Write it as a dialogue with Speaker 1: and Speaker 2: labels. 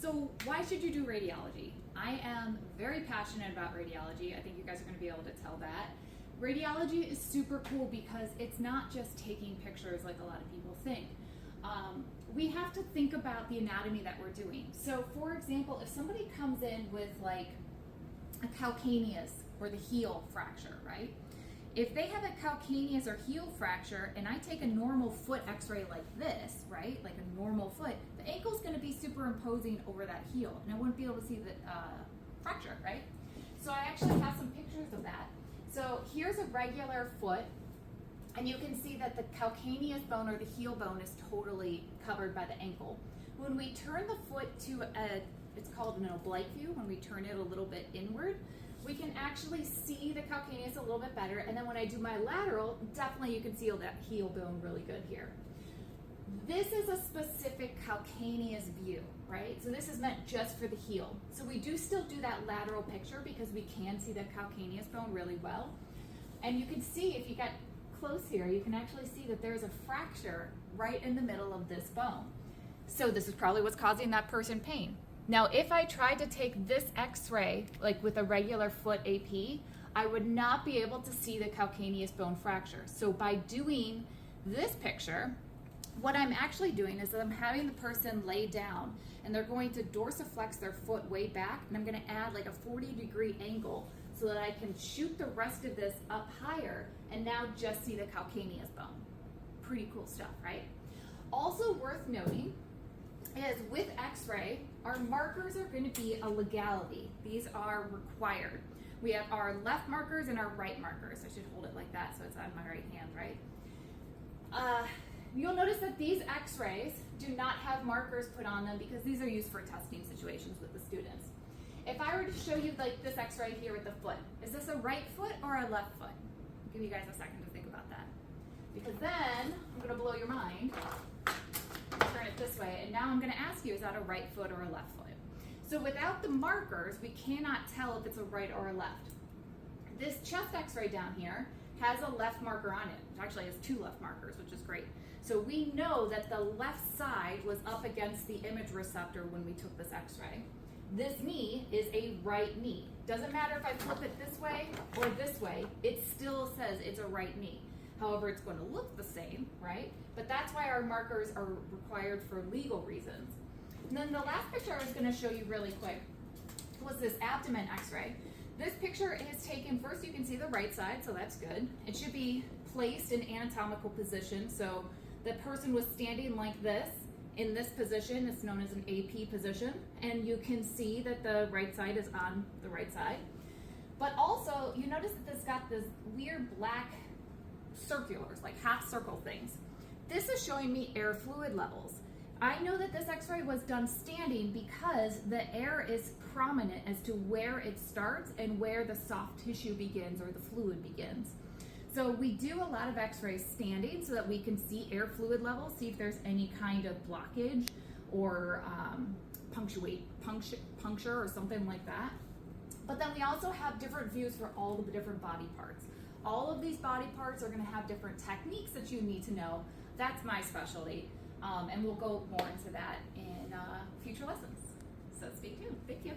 Speaker 1: So why should you do radiology? I am very passionate about radiology. I think you guys are going to be able to tell that. Radiology is super cool because it's not just taking pictures like a lot of people think. We have to think about the anatomy that we're doing. So for example, if somebody comes in with like a calcaneus or the heel fracture, right? If they have a calcaneus or heel fracture and I take a normal foot x-ray like this, right, like a normal foot, the ankle's going to be superimposing over that heel and I wouldn't be able to see the fracture, right? So I actually have some pictures of that. So here's a regular foot and you can see that the calcaneus bone or the heel bone is totally covered by the ankle. When we turn the foot to it's called an oblique view, when we turn it a little bit inward, we can actually see the calcaneus a little bit better. And then when I do my lateral, definitely you can see that heel bone really good here. This is a specific calcaneus view, right? So this is meant just for the heel. So we do still do that lateral picture because we can see the calcaneus bone really well. And you can see, if you get close here, you can actually see that there's a fracture right in the middle of this bone. So this is probably what's causing that person pain. Now, if I tried to take this x-ray, like with a regular foot AP, I would not be able to see the calcaneus bone fracture. So by doing this picture, what I'm actually doing is that I'm having the person lay down and they're going to dorsiflex their foot way back, and I'm gonna add like a 40-degree angle so that I can shoot the rest of this up higher and now just see the calcaneus bone. Pretty cool stuff, right? Also worth noting is with x-ray, our markers are going to be a legality. These are required. We have our left markers and our right markers. I should hold it like that so it's on my right hand, right? You'll notice that these x-rays do not have markers put on them because these are used for testing situations with the students. If I were to show you like this x-ray here with the foot, is this a right foot or a left foot? I'll give you guys a second to think about that. Because then I'm going to blow your mind. Turn it this way, and now I'm going to ask you, is that a right foot or a left foot? So without the markers, we cannot tell if it's a right or a left. This chest x-ray down here has a left marker on it. It actually has two left markers, which is great. So we know that the left side was up against the image receptor when we took this x-ray. This knee is a right knee. Doesn't matter if I flip it this way or this way, it still says it's a right knee. However, it's going to look the same, right? But that's why our markers are required for legal reasons. And then the last picture I was going to show you really quick was this abdomen x-ray. This picture is taken, first you can see the right side, so that's good. It should be placed in anatomical position. So the person was standing like this. In this position, it's known as an AP position. And you can see that the right side is on the right side. But also, you notice that this got this weird black circulars, like half circle things. This is showing me air fluid levels. I know that this x-ray was done standing because the air is prominent as to where it starts and where the soft tissue begins or the fluid begins. So we do a lot of x-rays standing so that we can see air fluid levels, see if there's any kind of blockage or puncture or something like that. But then we also have different views for all the different body parts. All of these body parts are going to have different techniques that you need to know. That's my specialty, and we'll go more into that in future lessons. So stay tuned. Thank you.